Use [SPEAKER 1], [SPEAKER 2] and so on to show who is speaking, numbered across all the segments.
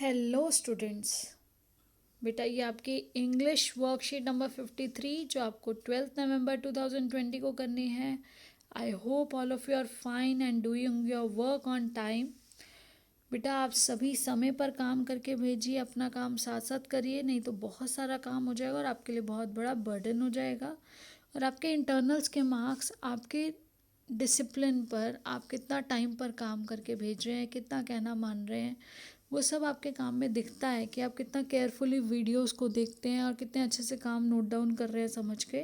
[SPEAKER 1] Hello students. बेटा ये आपकी इंग्लिश वर्कशीट नंबर 53 जो आपको 12 नवंबर 2020 को करनी है। I hope all of you are fine and doing your work on time. बेटा आप सभी समय पर काम करके भेजिए, अपना काम साथ साथ करिए, नहीं तो बहुत सारा काम हो जाएगा और आपके लिए बहुत बड़ा बर्डन हो जाएगा। और आपके इंटरनल्स के मार्क्स आपके डिसिप्लिन पर, आप कितना टाइम पर काम करके भेज रहे हैं, कितना कहना मान रहे हैं, वो सब आपके काम में दिखता है कि आप कितना केयरफुली वीडियोस को देखते हैं और कितने अच्छे से काम नोट डाउन कर रहे हैं समझ के।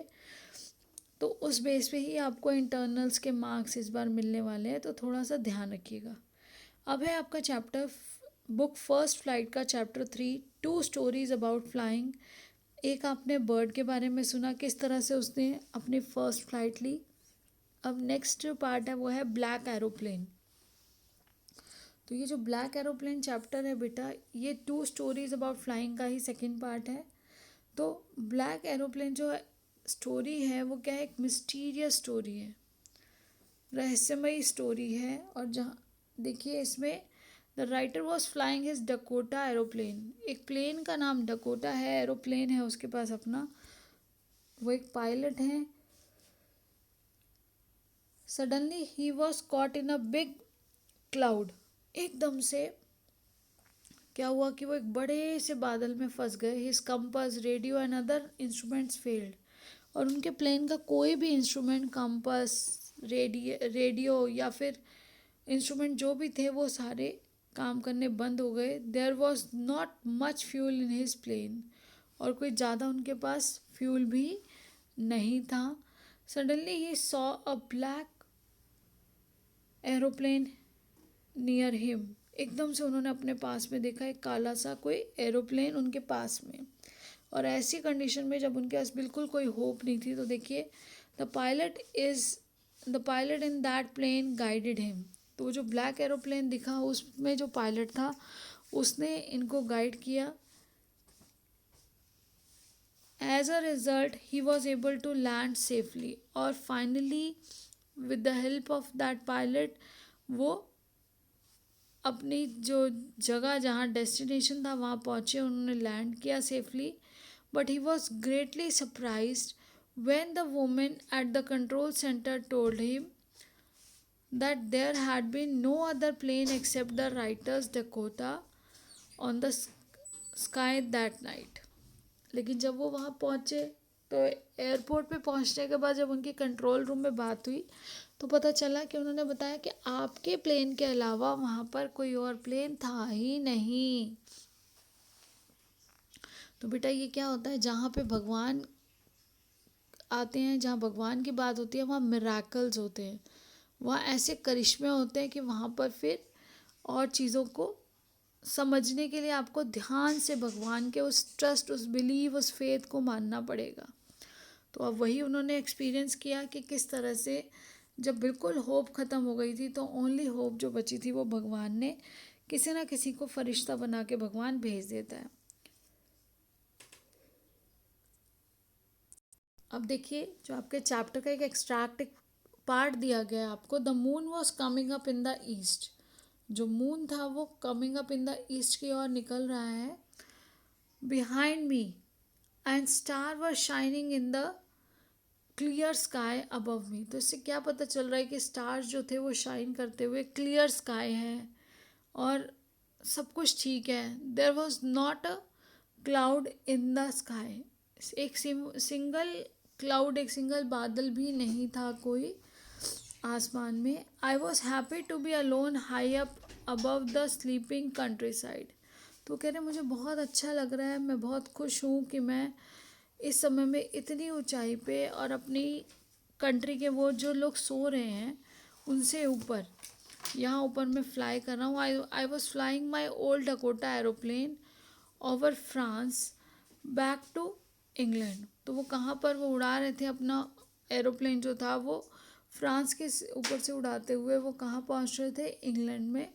[SPEAKER 1] तो उस बेस पे ही आपको इंटरनल्स के मार्क्स इस बार मिलने वाले हैं, तो थोड़ा सा ध्यान रखिएगा। अब है आपका चैप्टर बुक फर्स्ट फ्लाइट का चैप्टर 3, 2 स्टोरीज अबाउट फ्लाइंग। एक आपने बर्ड के बारे में सुना, किस तरह से उसने अपनी फर्स्ट फ्लाइट ली। अब नेक्स्ट जो पार्ट है वो है ब्लैक एरोप्लेन। तो ये जो ब्लैक एरोप्लेन चैप्टर है बेटा, ये 2 स्टोरीज अबाउट फ्लाइंग का ही सेकंड पार्ट है। तो ब्लैक एरोप्लेन जो स्टोरी है वो क्या है, एक मिस्टीरियस स्टोरी है, रहस्यमयी स्टोरी है। और जहाँ देखिए इसमें the writer was flying his Dakota aeroplane. एक प्लेन का नाम डकोटा है, एरोप्लेन है उसके पास अपना, वो एक पायलट है। Suddenly he was caught in a big cloud. एकदम से क्या हुआ कि वो एक बड़े से बादल में फंस गए। His compass, radio and other instruments failed. और उनके प्लेन का कोई भी इंस्ट्रूमेंट, कंपास, रेडियो या फिर इंस्ट्रूमेंट जो भी थे वो सारे काम करने बंद हो गए। There was not much fuel in his plane. और कोई ज़्यादा उनके पास फ्यूल भी नहीं था। Suddenly he saw a black aeroplane near him. एकदम से उन्होंने अपने पास में देखा एक काला सा कोई एरोप्लेन उनके पास में। और ऐसी कंडीशन में जब उनके पास बिल्कुल कोई होप नहीं थी, तो देखिए the pilot in that plane guided him. तो वो जो ब्लैक एरोप्लेन दिखा उसमें जो पायलट था उसने इनको गाइड किया। As a result he was able to land safely. और finally with the help of that pilot वो अपनी जो जगह, जहाँ डेस्टिनेशन था वहाँ पहुँचे, उन्होंने लैंड किया safely. But he was greatly surprised when the woman at the control center told him that there had been no other plane except the writer's Dakota on the sky that night. लेकिन जब वो वहाँ पहुँचे तो airport पे पहुँचने के बाद जब उनकी कंट्रोल रूम में बात हुई तो पता चला कि उन्होंने बताया कि आपके प्लेन के अलावा वहाँ पर कोई और प्लेन था ही नहीं। तो बेटा ये क्या होता है, जहाँ पे भगवान आते हैं, जहाँ भगवान की बात होती है वहाँ मिराकल्स होते हैं, वहाँ ऐसे करिश्मे होते हैं कि वहाँ पर फिर और चीज़ों को समझने के लिए आपको ध्यान से भगवान के उस ट्रस्ट, उस बिलीव, उस फेथ को मानना पड़ेगा। तो अब वही उन्होंने एक्सपीरियंस किया कि किस तरह से जब बिल्कुल होप ख़त्म हो गई थी तो ओनली होप जो बची थी वो भगवान ने किसी ना किसी को फरिश्ता बना के भगवान भेज देता है। अब देखिए जो आपके चैप्टर का एक एक्सट्रैक्ट पार्ट दिया गया है आपको, the moon was coming up in the east. जो मून था वो coming up in the east की ओर निकल रहा है। Behind me and star were shining in the clear sky above मी। तो इससे क्या पता चल रहा है कि स्टार्स जो थे वो शाइन करते हुए, क्लियर स्काई है और सब कुछ ठीक है। There was not a cloud in the sky. एक सिंगल क्लाउड, एक सिंगल बादल भी नहीं था कोई आसमान में। I was happy to be alone high up above the sleeping countryside. तो कह रहे मुझे बहुत अच्छा लग रहा है, मैं बहुत खुश हूँ कि मैं इस समय में इतनी ऊंचाई पे और अपनी कंट्री के वो जो लोग सो रहे हैं उनसे ऊपर, यहाँ ऊपर मैं फ्लाई कर रहा हूँ। I was flying my old Dakota aeroplane over France back to England. तो वो कहाँ पर वो उड़ा रहे थे अपना एरोप्लेन जो था, वो फ्रांस के ऊपर से उड़ाते हुए वो कहाँ पहुँच रहे थे, इंग्लैंड में।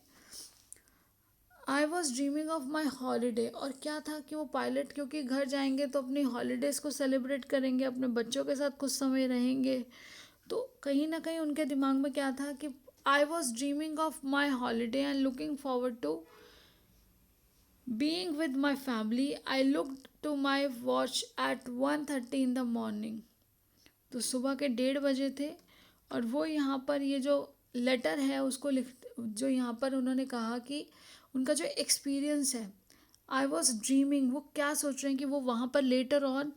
[SPEAKER 1] I was dreaming of my holiday. और क्या था कि वो पायलट क्योंकि घर जाएंगे तो अपनी हॉलीडेज़ को सेलिब्रेट करेंगे, अपने बच्चों के साथ कुछ समय रहेंगे। तो कहीं ना कहीं उनके दिमाग में क्या था कि I was dreaming of my holiday and looking forward to being with my family I look to my watch at 1:30 in the morning. तो सुबह के 1:30 थे और वो यहाँ पर ये जो लेटर है उसको लिख, जो यहाँ पर उन्होंने कहा कि उनका जो एक्सपीरियंस है, आई वॉज ड्रीमिंग, वो क्या सोच रहे हैं कि वो वहाँ पर लेटर ऑन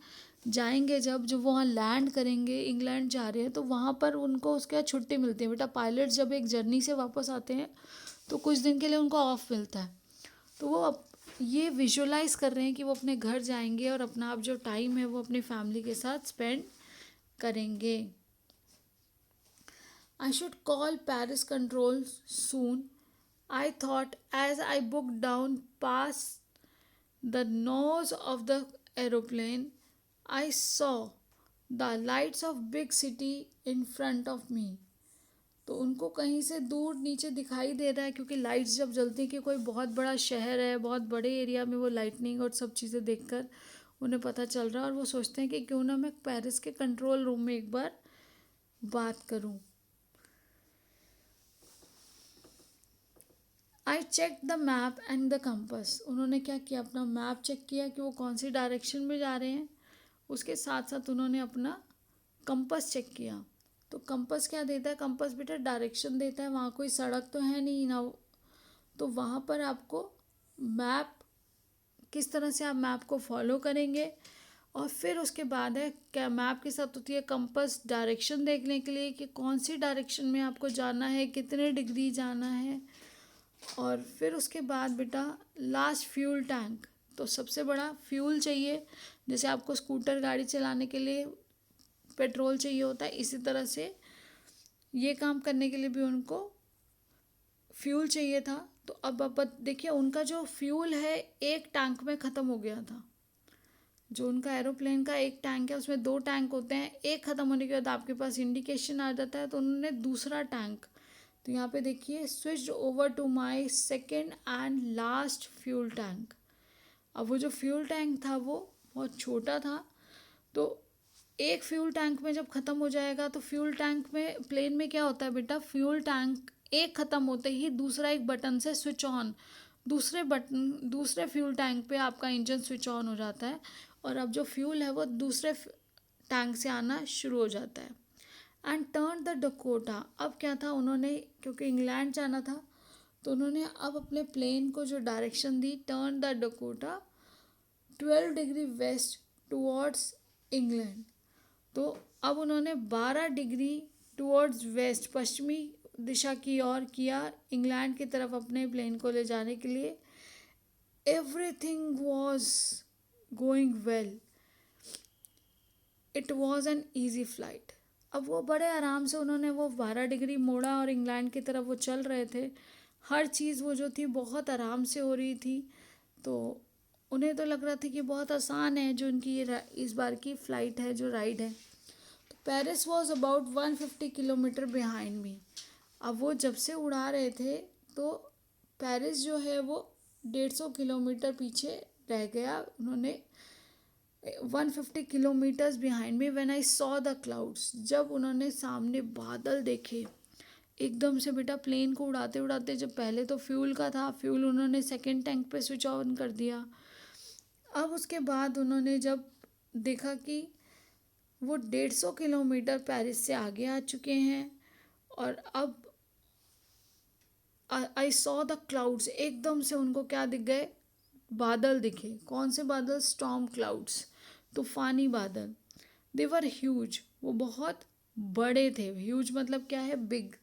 [SPEAKER 1] जाएंगे, जब वहाँ लैंड करेंगे, इंग्लैंड जा रहे हैं, तो वहाँ पर उनको उसके बाद छुट्टी मिलती है। बेटा पायलट जब एक जर्नी से वापस आते हैं तो कुछ दिन के लिए उनको ऑफ मिलता है। तो वो अब ये विजुअलाइज कर रहे हैं कि वो अपने घर जाएंगे और अपना अब जो टाइम है वो अपनी फैमिली के साथ स्पेंड करेंगे। I should call Paris control soon, I thought as I booked down past the nose of the aeroplane. I saw the lights of big city in front of me. तो उनको कहीं से दूर नीचे दिखाई दे रहा है, क्योंकि लाइट्स जब जलती हैं कि कोई बहुत बड़ा शहर है, बहुत बड़े एरिया में, वो लाइटनिंग और सब चीज़ें देखकर उन्हें पता चल रहा है और वो सोचते हैं कि क्यों ना मैं पेरिस के कंट्रोल रूम में एक बार बात करूं। I check the map and the compass. उन्होंने क्या किया, अपना मैप चेक किया कि वो कौन सी डायरेक्शन में जा रहे हैं, उसके साथ साथ उन्होंने अपना कंपस चेक किया। तो कंपस क्या देता है, कंपस बेटा डायरेक्शन देता है, वहाँ कोई सड़क तो है नहीं ना, तो वहाँ पर आपको मैप, किस तरह से आप मैप को फॉलो करेंगे। और फिर उसके बाद है क्या, मैप के साथ होती है कंपस, डायरेक्शन देखने के लिए कि कौन सी डायरेक्शन में आपको जाना है, कितने डिग्री जाना है। और फिर उसके बाद बेटा लास्ट फ्यूल टैंक। तो सबसे बड़ा फ्यूल चाहिए, जैसे आपको स्कूटर गाड़ी चलाने के लिए पेट्रोल चाहिए होता है, इसी तरह से ये काम करने के लिए भी उनको फ्यूल चाहिए था। तो अब आप देखिए उनका जो फ्यूल है एक टैंक में ख़त्म हो गया था। जो उनका एरोप्लेन का एक टैंक है उसमें 2 टैंक होते हैं, एक ख़त्म होने के बाद आपके पास इंडिकेशन आ जाता है, तो उन्होंने दूसरा टैंक, तो यहाँ पे देखिए switch over to my second and last fuel tank. अब वो जो फ्यूल टैंक था वो बहुत छोटा था, तो एक फ्यूल टैंक में जब ख़त्म हो जाएगा तो फ्यूल टैंक में, प्लेन में क्या होता है बेटा, फ्यूल टैंक एक ख़त्म होते ही दूसरा एक बटन से स्विच ऑन, दूसरे फ्यूल टैंक पे आपका इंजन स्विच ऑन हो जाता है और अब जो फ्यूल है वो दूसरे टैंक से आना शुरू हो जाता है। And turn the Dakota. अब क्या था, उन्होंने क्योंकि इंग्लैंड जाना था तो उन्होंने अब अपने प्लेन को जो direction the, turn the Dakota 12 degree west towards England. तो अब उन्होंने 12 डिग्री टुवर्ड्स वेस्ट, पश्चिमी दिशा की ओर किया, इंग्लैंड की तरफ अपने प्लेन को ले जाने के लिए। Everything was going well, it was an easy flight. अब वो बड़े आराम से उन्होंने वो 12 डिग्री मोड़ा और इंग्लैंड की तरफ वो चल रहे थे, हर चीज़ वो जो थी बहुत आराम से हो रही थी। तो उन्हें तो लग रहा था कि बहुत आसान है जो उनकी ये इस बार की फ़्लाइट है, जो राइड है। तो Paris was about 150 kilometre behind me. अब वो जब से उड़ा रहे थे तो पेरिस जो है वो 150 किलोमीटर पीछे रह गया। उन्होंने 150 kilometres behind me when I saw the clouds. जब उन्होंने सामने बादल देखे एकदम से बेटा, प्लेन को उड़ाते उड़ाते, जब पहले तो फ्यूल का था, फ्यूल उन्होंने सेकेंड टैंक पे स्विच ऑन कर दिया। अब उसके बाद उन्होंने जब देखा कि वो 150 किलोमीटर पेरिस से आगे आ चुके हैं और अब आई सॉ द क्लाउड्स, एकदम से उनको क्या दिख गए, बादल दिखे। कौन से बादल, स्टॉर्म क्लाउड्स, तूफानी बादल। दे वर ह्यूज, वो बहुत बड़े थे। ह्यूज मतलब क्या है, बिग।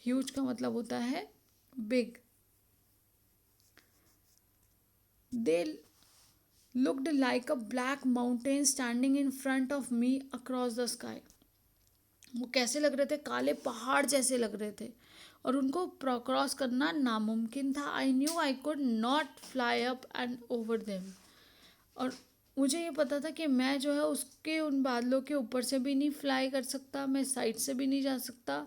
[SPEAKER 1] ह्यूज का मतलब होता है big. They looked like a black mountain standing in front of me across the sky. वो कैसे लग रहे थे, काले पहाड़ जैसे लग रहे थे और उनको क्रॉस करना नामुमकिन था। आई knew I could not fly up and over them. और मुझे ये पता था कि मैं जो है उसके उन बादलों के ऊपर से भी नहीं फ्लाई कर सकता, मैं साइड से भी नहीं जा सकता।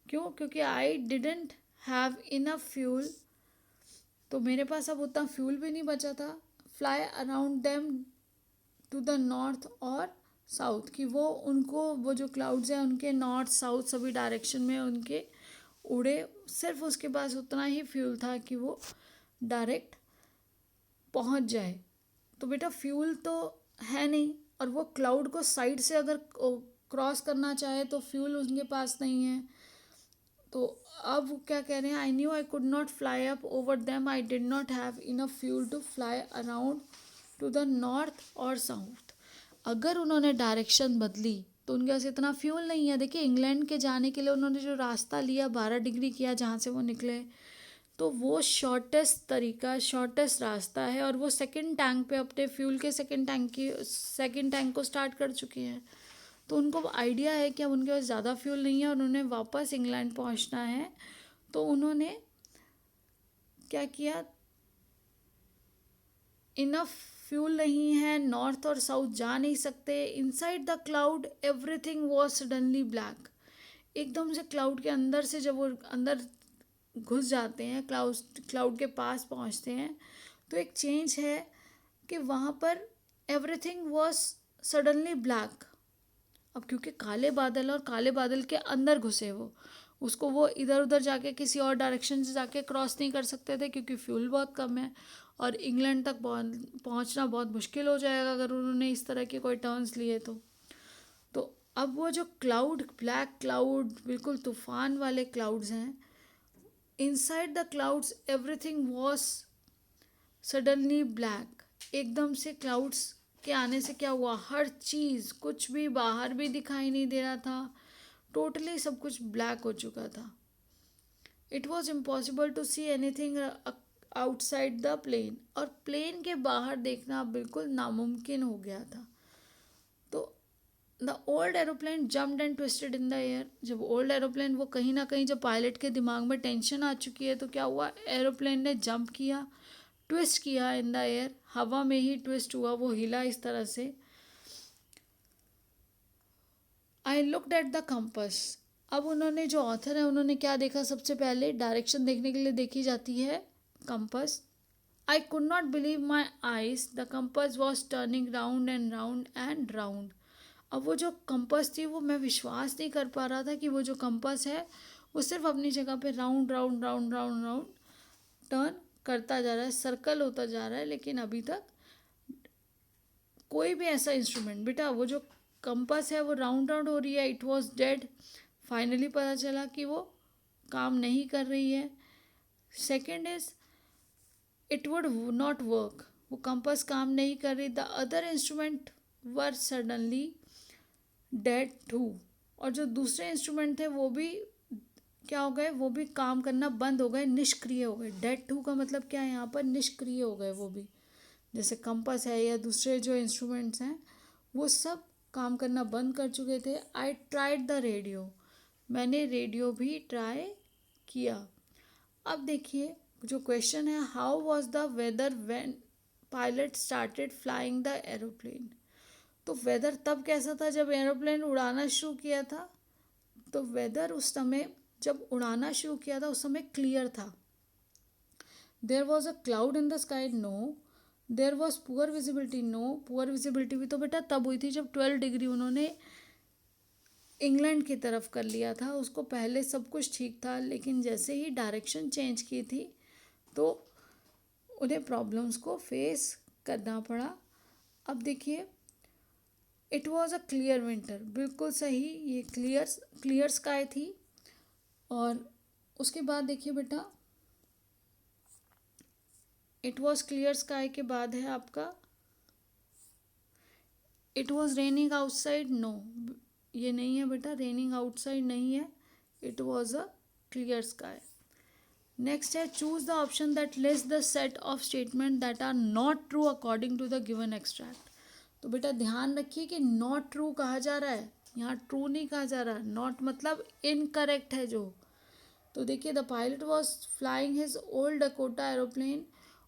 [SPEAKER 1] क्यों, क्योंकि I didn't have enough fuel. तो मेरे पास अब उतना फ्यूल भी नहीं बचा था। Fly around them to the north और साउथ, की वो उनको, वो जो क्लाउड्स हैं उनके नॉर्थ साउथ सभी डायरेक्शन में उनके उड़े। सिर्फ उसके पास उतना ही फ्यूल था कि वो डायरेक्ट पहुंच जाए। तो बेटा फ्यूल तो है नहीं, और वो क्लाउड को साइड से अगर क्रॉस करना चाहे तो फ्यूल उनके पास नहीं है। तो अब वो क्या कह रहे हैं, I knew I could not fly up over them, I did not have enough fuel to fly around to the north और साउथ। अगर उन्होंने डायरेक्शन बदली तो उनके पास इतना फ्यूल नहीं है। देखिए इंग्लैंड के जाने के लिए उन्होंने जो रास्ता लिया 12 डिग्री किया जहाँ से वो निकले, तो वो शॉर्टेस्ट तरीका, शॉर्टेस्ट रास्ता है, और वो सेकंड टैंक पे अपने फ्यूल के सेकंड टैंक को स्टार्ट कर चुके हैं। तो उनको आइडिया है कि अब उनके पास ज़्यादा फ्यूल नहीं है और उन्हें वापस इंग्लैंड पहुंचना है। तो उन्होंने क्या किया, इनफ फ्यूल नहीं है, नॉर्थ और साउथ जा नहीं सकते। Inside the cloud everything was suddenly black. एकदम से क्लाउड के अंदर से जब वो अंदर घुस जाते हैं, क्लाउड के पास पहुंचते हैं, तो एक चेंज है कि वहाँ पर एवरीथिंग वॉज सडनली ब्लैक। अब क्योंकि काले बादल, और काले बादल के अंदर घुसे वो इधर उधर जाके किसी और डायरेक्शन से जाके क्रॉस नहीं कर सकते थे क्योंकि फ्यूल बहुत कम है, और इंग्लैंड तक पहुंचना बहुत मुश्किल हो जाएगा अगर उन्होंने इस तरह के कोई टर्न्स लिए तो अब वो जो क्लाउड, ब्लैक क्लाउड, बिल्कुल तूफान वाले क्लाउड्स हैं, inside the clouds everything was suddenly black. एकदम से क्लाउड्स के आने से क्या हुआ, हर चीज़, कुछ भी बाहर भी दिखाई नहीं दे रहा था, टोटली सब कुछ ब्लैक हो चुका था। It was impossible to see anything outside the plane, और प्लेन के बाहर देखना बिल्कुल नामुमकिन हो गया था। तो the old aeroplane jumped and twisted in the air. जब ओल्ड एरोप्लेन, वो कहीं ना कहीं जब पायलट के दिमाग में टेंशन आ चुकी है तो क्या हुआ, एरोप्लेन ने जंप किया, ट्विस्ट किया इन द एयर, हवा में ही ट्विस्ट हुआ, वो हिला इस तरह से। I looked at the compass. अब उन्होंने, जो ऑथर है, उन्होंने क्या देखा, सबसे पहले डायरेक्शन देखने के लिए देखी जाती है compass. I could not believe my eyes, the compass was turning round and round and round. अब वो जो कंपस थी, वो मैं विश्वास नहीं कर पा रहा था कि वो जो कंपस है वो सिर्फ अपनी जगह पे round round round round round turn करता जा रहा है, सर्कल होता जा रहा है, लेकिन अभी तक कोई भी ऐसा इंस्ट्रूमेंट, बेटा वो जो कंपास है वो राउंड राउंड हो रही है, इट वॉज डेड। फाइनली पता चला कि वो काम नहीं कर रही है। Second is it would not work, वो कंपास काम नहीं कर रही। The other instrument were suddenly dead too, और जो दूसरे इंस्ट्रूमेंट थे वो भी क्या हो गए, वो भी काम करना बंद हो गए, निष्क्रिय हो गए। डेड टू का मतलब क्या है यहाँ पर, निष्क्रिय हो गए वो भी। जैसे कंपास है या दूसरे जो इंस्ट्रूमेंट्स हैं वो सब काम करना बंद कर चुके थे। आई ट्राइड द रेडियो, मैंने रेडियो भी ट्राई किया। अब देखिए जो क्वेश्चन है, how was the weather when pilot started flying the aeroplane. तो वेदर तब कैसा था जब एरोप्लेन उड़ाना शुरू किया था। तो वेदर उस समय जब उड़ाना शुरू किया था उस समय क्लियर था। There was a cloud in the sky, no. There was poor visibility, no. Poor visibility भी तो बेटा तब हुई थी जब 12 डिग्री उन्होंने इंग्लैंड की तरफ कर लिया था, उसको पहले सब कुछ ठीक था, लेकिन जैसे ही डायरेक्शन चेंज की थी तो उन्हें प्रॉब्लम्स को फेस करना पड़ा। अब देखिए it was a clear winter, बिल्कुल सही, ये क्लियर स्काई थी। और उसके बाद देखिए बेटा, इट वॉज क्लियर स्काई के बाद है आपका it was raining outside, no, ये नहीं है बेटा, रेनिंग आउटसाइड नहीं है, it was a clear sky. Next है, choose the option that list the set of statement that are not true according to the given extract. तो बेटा ध्यान रखिए कि नॉट ट्रू कहा जा रहा है, यहाँ ट्रू नहीं कहा जा रहा, नॉट मतलब इनकरेक्ट है जो। तो देखिए, the pilot was flying his old Dakota aeroplane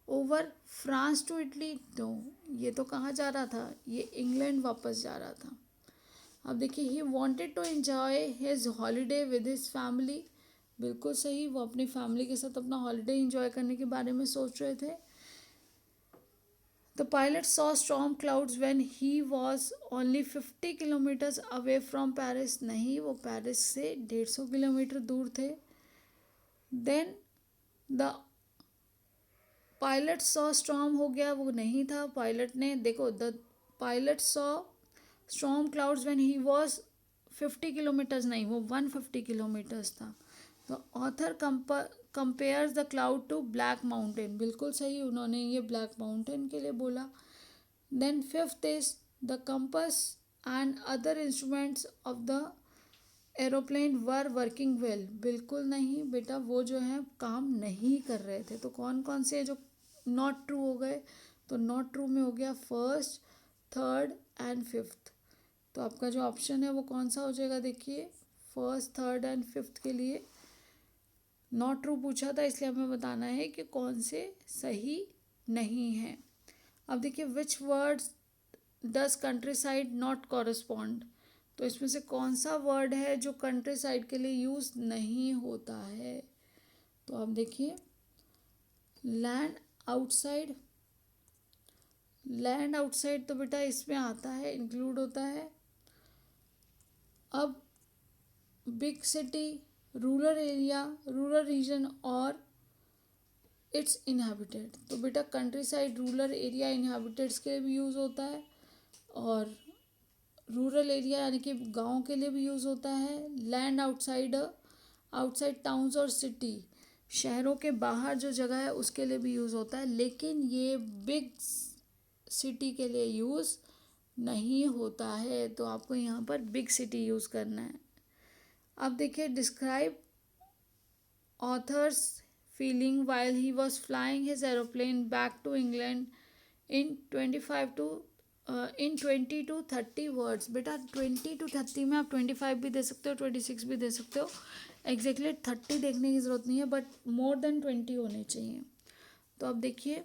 [SPEAKER 1] over France to Italy, तो ये तो कहाँ जा रहा था, ये इंग्लैंड वापस जा रहा था। अब देखिए, he wanted to enjoy his holiday with his family, बिल्कुल सही, वो अपनी फैमिली के साथ अपना हॉलीडे इंजॉय करने के बारे में सोच रहे थे। The pilot saw storm clouds when he was only 50 kilometres away from Paris, नहीं, वो पेरिस से 150 किलोमीटर दूर थे। Then the pilot saw storm हो गया, वो नहीं था। पायलट ने देखो, the pilot saw storm clouds when he was 50 kilometres, नहीं वो 150 किलोमीटर्स था। तो author compares the cloud to black mountain, बिल्कुल सही, उन्होंने ये ब्लैक माउंटेन के लिए बोला। Then fifth is the compass and other instruments of the aeroplane were working well, बिल्कुल नहीं बेटा, वो जो है काम नहीं कर रहे थे। तो कौन कौन से जो नॉट ट्रू हो गए, तो नॉट ट्रू में हो गया फर्स्ट, थर्ड एंड फिफ्थ। तो आपका जो ऑप्शन है वो कौन सा हो जाएगा, देखिए फर्स्ट, थर्ड एंड फिफ्थ के लिए नॉट ट्रू पूछा था, इसलिए हमें बताना है कि कौन से सही नहीं है। अब देखिए विच words does country side not correspond, तो इसमें से कौन सा वर्ड है जो कंट्री साइड के लिए यूज़ नहीं होता है। तो आप देखिए लैंड आउटसाइड, लैंड आउटसाइड तो बेटा इसमें आता है, इंक्लूड होता है। अब big city, rural area, rural region और इट्स इनहेबिटेड, तो बेटा कंट्री साइड रूरल एरिया इनहेबिटेड्स के लिए भी यूज़ होता है, और रूरल एरिया यानी कि गांव के लिए भी यूज़ होता है। लैंड आउटसाइड, आउटसाइड टाउन्स और सिटी, शहरों के बाहर जो जगह है उसके लिए भी यूज़ होता है, लेकिन ये बिग सिटी के लिए यूज़ नहीं होता है। तो आपको यहाँ पर बिग सिटी यूज़ करना है। अब देखिए describe author's feeling while he was flying his aeroplane back to England in 20 to 30 words. बेटा 20 to 30 में आप 25 भी दे सकते हो, 26 भी दे सकते हो, एग्जैक्टली 30 देखने की ज़रूरत नहीं है, बट मोर देन 20 होने चाहिए। तो अब देखिए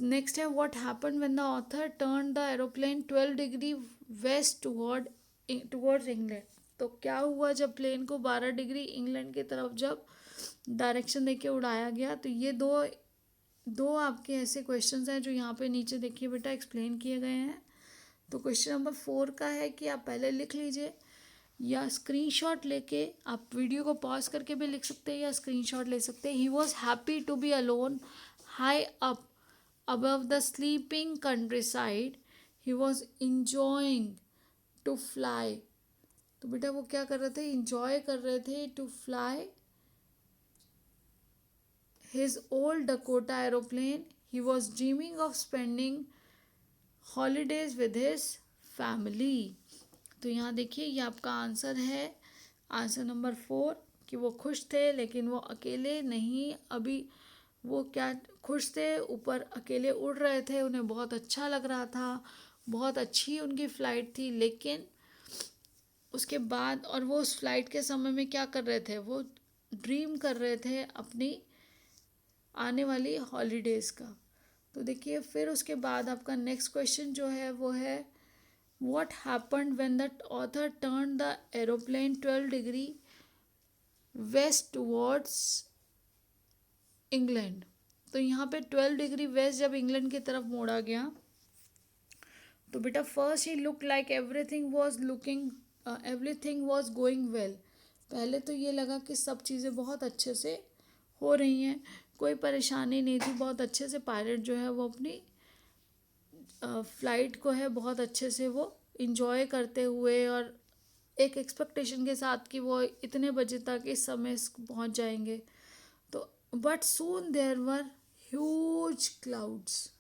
[SPEAKER 1] नेक्स्ट है what happened when the author turn the aeroplane 12 degree west towards England, तो क्या हुआ जब प्लेन को 12 डिग्री इंग्लैंड की तरफ जब डायरेक्शन देके उड़ाया गया। तो ये दो आपके ऐसे क्वेश्चंस हैं जो यहाँ पे नीचे देखिए बेटा एक्सप्लेन किए गए हैं। तो क्वेश्चन नंबर 4 का है कि आप पहले लिख लीजिए या स्क्रीनशॉट लेके आप वीडियो को पॉज करके भी लिख सकते हैं या स्क्रीनशॉट ले सकते हैं। He was happy to be alone high up above the sleeping countryside, he was enjoying to fly, तो बेटा वो क्या कर रहे थे, इंजॉय कर रहे थे to fly his old Dakota aeroplane. He was dreaming of spending holidays with his family. तो यहाँ देखिए ये आपका आंसर है, आंसर नंबर 4, कि वो खुश थे लेकिन वो अकेले नहीं, अभी वो क्या खुश थे, ऊपर अकेले उड़ रहे थे, उन्हें बहुत अच्छा लग रहा था, बहुत अच्छी उनकी फ़्लाइट थी, लेकिन उसके बाद और वो उस फ्लाइट के समय में क्या कर रहे थे, वो ड्रीम कर रहे थे अपनी आने वाली हॉलीडेज़ का। तो देखिए फिर उसके बाद आपका नेक्स्ट क्वेश्चन जो है वो है what happened when the author turn the aeroplane 12 degree west towards England. तो यहाँ पे 12 डिग्री वेस्ट जब इंग्लैंड की तरफ मोड़ा गया तो बेटा first he look like everything was going well, पहले तो ये लगा कि सब चीज़ें बहुत अच्छे से हो रही हैं, कोई परेशानी नहीं थी, बहुत अच्छे से पायलट जो है वो अपनी फ्लाइट को है बहुत अच्छे से वो इंजॉय करते हुए और एक एक्सपेक्टेशन के साथ कि वो इतने बजे तक इस समय पहुंच जाएंगे। तो but soon there were huge clouds,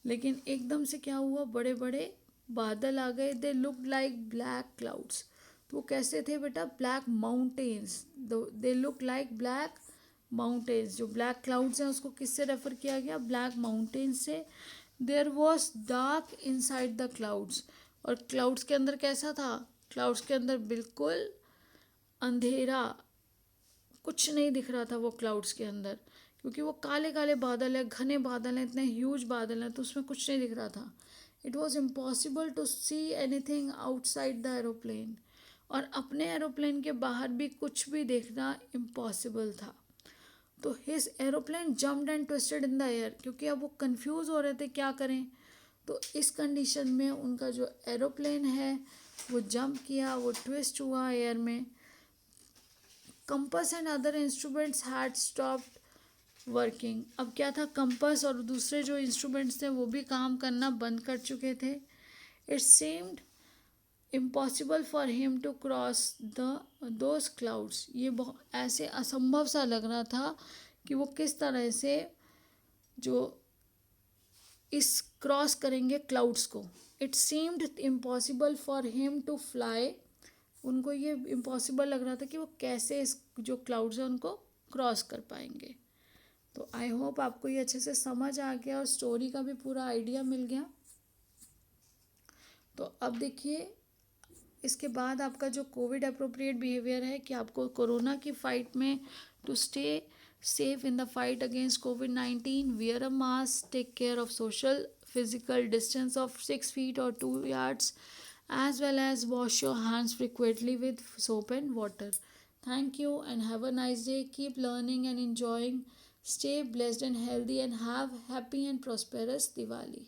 [SPEAKER 1] लेकिन एकदम से क्या हुआ, बड़े बड़े बादल आ गए। They look like black clouds, तो वो कैसे थे बेटा, black mountains, they look like black mountains. जो ब्लैक क्लाउड्स हैं उसको किससे रेफर किया गया, ब्लैक माउंटेन्स से। There was dark inside the clouds, और क्लाउड्स के अंदर कैसा था, क्लाउड्स के अंदर बिल्कुल अंधेरा, कुछ नहीं दिख रहा था वो क्लाउड्स के अंदर, क्योंकि वो काले काले बादल है, घने बादल हैं, इतने ह्यूज बादल हैं, तो उसमें कुछ नहीं दिख रहा था। It was impossible to see anything outside the aeroplane, और अपने एरोप्लेन के बाहर भी कुछ भी देखना इम्पॉसिबल था। तो his aeroplane jumped and twisted in the air, क्योंकि अब वो कंफ्यूज हो रहे थे क्या करें। तो इस कंडीशन में उनका जो एरोप्लेन है वो जंप किया, वो ट्विस्ट हुआ एयर में। Compass and other instruments had stopped working. अब क्या था, कंपास और दूसरे जो इंस्ट्रूमेंट्स थे वो भी काम करना बंद कर चुके थे। It seemed impossible for him to cross those clouds। ये बहुत ऐसे असंभव सा लग रहा था कि वो किस तरह से जो इस क्रॉस करेंगे क्लाउड्स को। It seemed impossible for him to fly. उनको ये इम्पॉसिबल लग रहा था कि वो कैसे इस जो क्लाउड्स हैं उनको क्रॉस कर पाएंगे। तो आई होप आपको ये अच्छे से समझ आ गया और स्टोरी का भी पूरा आइडिया मिल गया। तो अब देखिए, इसके बाद आपका जो कोविड अप्रोप्रिएट बिहेवियर है कि आपको कोरोना की फाइट में to stay safe in the fight against कोविड-19, wear a mask, take care of social physical distance of 6 feet or 2 yards, as well as wash your hands frequently with soap and water. Thank you and have a nice day. Keep learning and enjoying. Stay blessed and healthy and have happy and prosperous Diwali.